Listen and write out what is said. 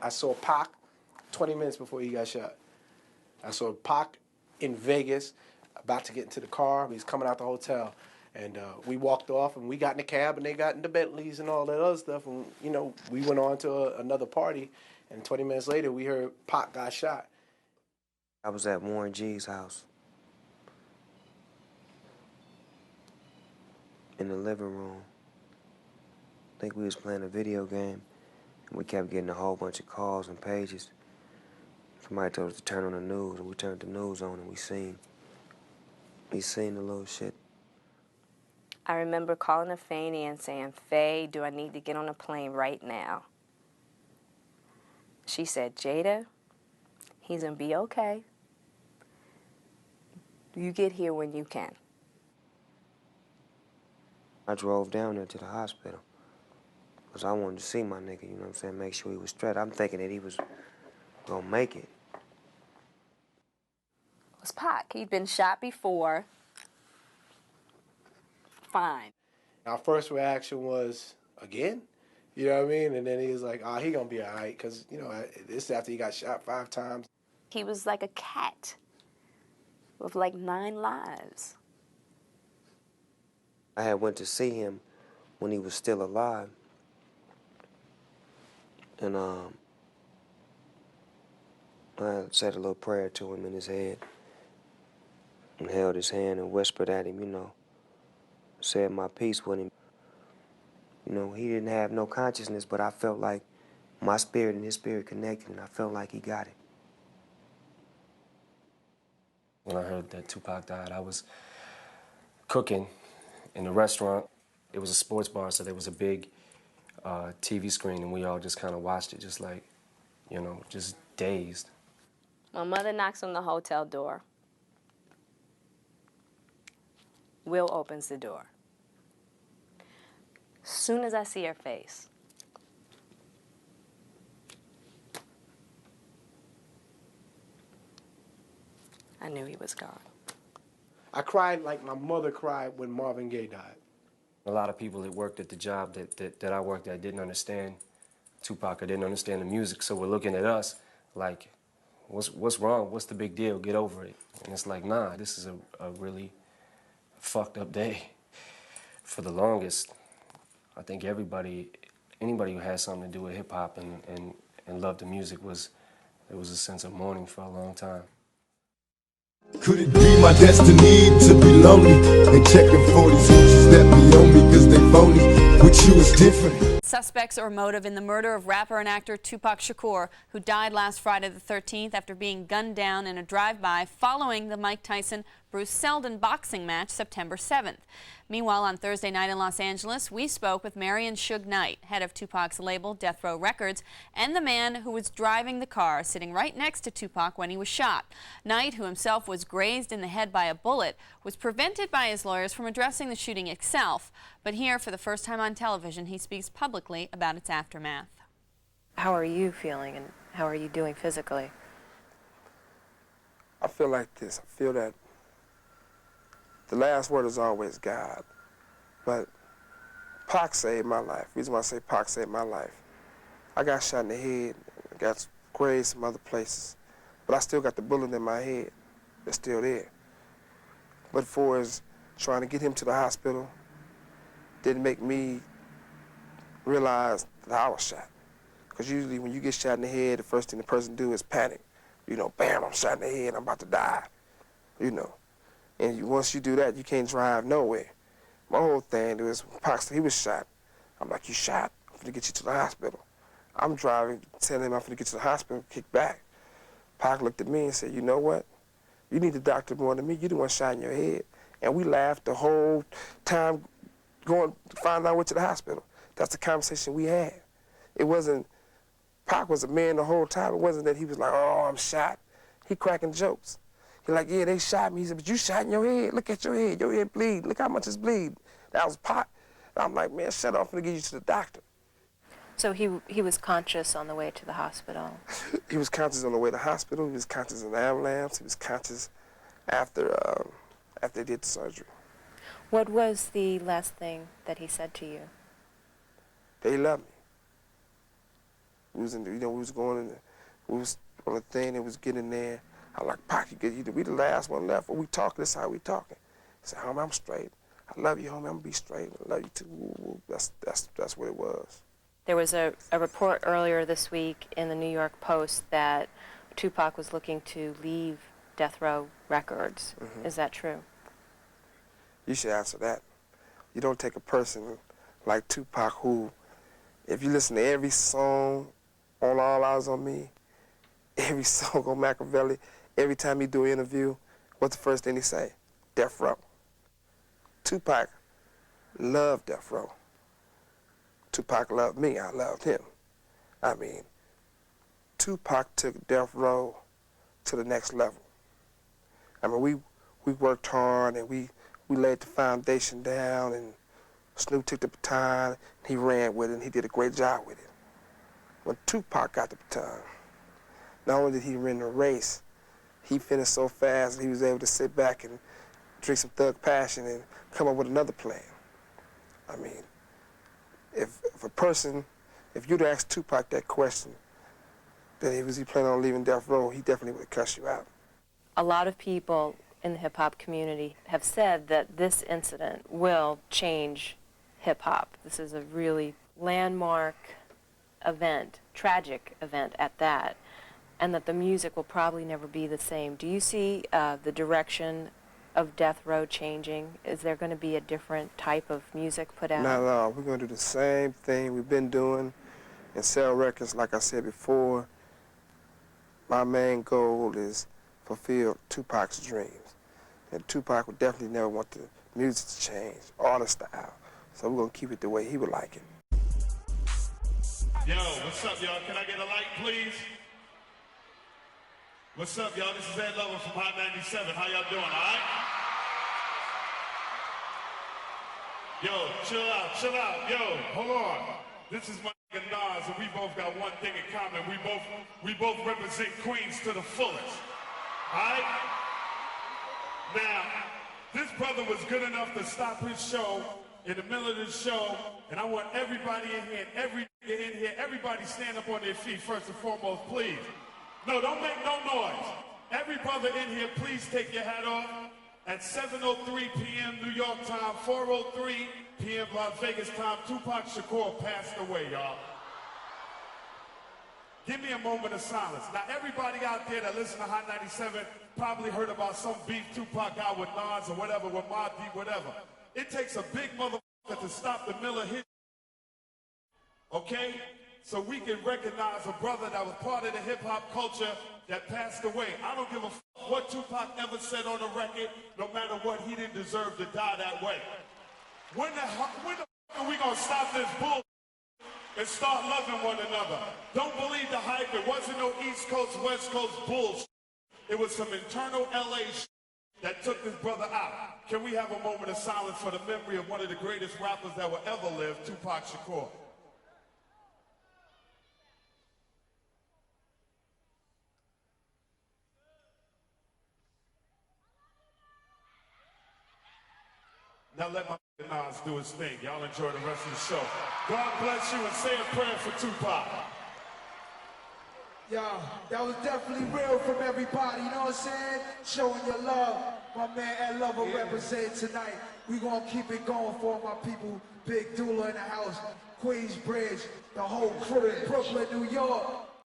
I saw Pac 20 minutes before he got shot. I saw Pac in Vegas, about to get into the car. He's coming out the hotel. And we walked off, and we got in the cab, and they got in the Bentleys and all that other stuff. And, you know, we went on to another party, and 20 minutes later, we heard Pac got shot. I was at Warren G's house in the living room. I think we was playing a video game, and we kept getting a whole bunch of calls and pages. Somebody told us to turn on the news, and we turned the news on, and we seen the little shit. I remember calling a Fanny and saying, "Faye, do I need to get on a plane right now?" She said, "Jada, he's gonna be okay. You get here when you can." I drove down there to the hospital because I wanted to see my nigga, you know what I'm saying, make sure he was straight. I'm thinking that he was gonna make it. It was Pac. He'd been shot before. Fine. Our first reaction was, again? You know what I mean? And then he was like, oh, he gonna be all right, because, you know, this is after he got shot 5 times. He was like a cat with like 9 lives. I had went to see him when he was still alive. And I said a little prayer to him in his head and held his hand and whispered at him, you know, said my piece with him. You know, he didn't have no consciousness, but I felt like my spirit and his spirit connected, and I felt like he got it. When I heard that Tupac died, I was cooking in a restaurant. It was a sports bar, so there was a big TV screen, and we all just kind of watched it, just like, you know, just dazed. My mother knocks on the hotel door. Will opens the door. Soon as I see her face, I knew he was gone. I cried like my mother cried when Marvin Gaye died. A lot of people that worked at the job that I worked at didn't understand Tupac or didn't understand the music, so we're looking at us like, what's wrong? What's the big deal? Get over it. And it's like, nah, this is a really fucked up day. For the longest, I think anybody who had something to do with hip-hop and loved the music there was a sense of mourning for a long time. Could it be my destiny to be lonely and checking for these hoochies that be on me cause they phony? With you is different. Suspects or motive in the murder of rapper and actor Tupac Shakur, who died last Friday the 13th after being gunned down in a drive-by following the Mike Tyson-Bruce Seldon boxing match September 7th. Meanwhile, on Thursday night in Los Angeles, we spoke with Marion Suge Knight, head of Tupac's label Death Row Records, and the man who was driving the car sitting right next to Tupac when he was shot. Knight, who himself was grazed in the head by a bullet, was prevented by his lawyers from addressing the shooting itself. But here, for the first time on television, he speaks publicly about its aftermath. How are you feeling and how are you doing physically? I feel like this. I feel that the last word is always God. But Pac saved my life. The reason why I say Pac saved my life, I got shot in the head, got grazed some other places, but I still got the bullet in my head. It's still there. But for as trying to get him to the hospital, didn't make me realize that I was shot. Because usually when you get shot in the head, the first thing the person do is panic. You know, bam, I'm shot in the head, I'm about to die, you know. And once you do that, you can't drive nowhere. My whole thing was, Pac, he was shot. I'm like, you shot? I'm gonna get you to the hospital. I'm driving, telling him I'm gonna get to the hospital, kick back. Pac looked at me and said, you know what? You need the doctor more than me. You the one shot in your head. And we laughed the whole time going to find out went to the hospital. That's the conversation we had. It wasn't, Pac was a man the whole time. It wasn't that he was like, oh, I'm shot. He cracking jokes. He like, yeah, they shot me. He said, but you shot in your head. Look at your head bleed. Look how much it's bleed. That was Pac. And I'm like, man, shut up, I'm gonna get you to the doctor. So he was conscious on the way to the hospital? He was conscious on the way to the hospital. He was conscious in the ambulance. He was conscious after they did the surgery. What was the last thing that he said to you? They love me. We was in, we was going in, we was on the thing that was getting there. I was like, Pac, we the last one left. When we talking, this how we talking. I said, homie, I'm straight. I love you, homie. I'm gonna be straight. I love you too. Woo, woo. That's what it was. There was a report earlier this week in the New York Post that Tupac was looking to leave Death Row Records. Is that true? You should answer that. You don't take a person like Tupac who, if you listen to every song on All Eyes on Me, every song on Machiavelli, every time he do an interview, what's the first thing he say? Death Row. Tupac loved Death Row. Tupac loved me, I loved him. I mean, Tupac took Death Row to the next level. I mean, we worked hard and we laid the foundation down, and Snoop took the baton, and he ran with it, and he did a great job with it. When Tupac got the baton, not only did he win the race, he finished so fast that he was able to sit back and drink some Thug Passion and come up with another plan. I mean, if you'd asked Tupac that question, that was he planning on leaving Death Row, he definitely would have cussed you out. A lot of people in the hip-hop community have said that this incident will change hip-hop. This is a really landmark event, tragic event at that, and that the music will probably never be the same. Do you see the direction of Death Row changing? Is there going to be a different type of music put out? Not at all. We're going to do the same thing we've been doing and sell records. Like I said before, my main goal is fulfill Tupac's dreams. And Tupac would definitely never want the music to change, or the style. So we're going to keep it the way he would like it. Yo, what's up, y'all? Can I get a light, please? What's up, y'all? This is Ed Lover from Hot 97. How y'all doing, all right? Yo, chill out. Yo, hold on. This is my nigga Nas, and we both got one thing in common. We both represent Queens to the fullest. All right? Now, this brother was good enough to stop his show in the middle of the show, and I want everybody in here, everybody stand up on their feet first and foremost, please. No, don't make no noise. Every brother in here, please take your hat off. At 7:03 p.m. New York time, 4:03 p.m. Las Vegas time, Tupac Shakur passed away, y'all. Give me a moment of silence. Now, everybody out there that listen to Hot 97 probably heard about some beef Tupac got with Nas or whatever, with Mobb Deep, whatever. It takes a big motherfucker to stop the Miller hit. Okay? So we can recognize a brother that was part of the hip-hop culture that passed away. I don't give a f what Tupac ever said on the record. No matter what, he didn't deserve to die that way. When the f are we gonna stop this bull and start loving one another? Don't believe the hype. It wasn't no East Coast, West Coast bullshit. It was some internal LA shit that took this brother out. Can we have a moment of silence for the memory of one of the greatest rappers that will ever live, Tupac Shakur? Now let my Nas do his thing. Y'all enjoy the rest of the show. God bless you, and say a prayer for Tupac. Yo, that was definitely real from everybody, you know what I'm saying? Showing your love. My man Ed Lover represented tonight. We gonna keep it going for my people. Big Doula in the house, Queensbridge, the whole crew in Brooklyn, New York.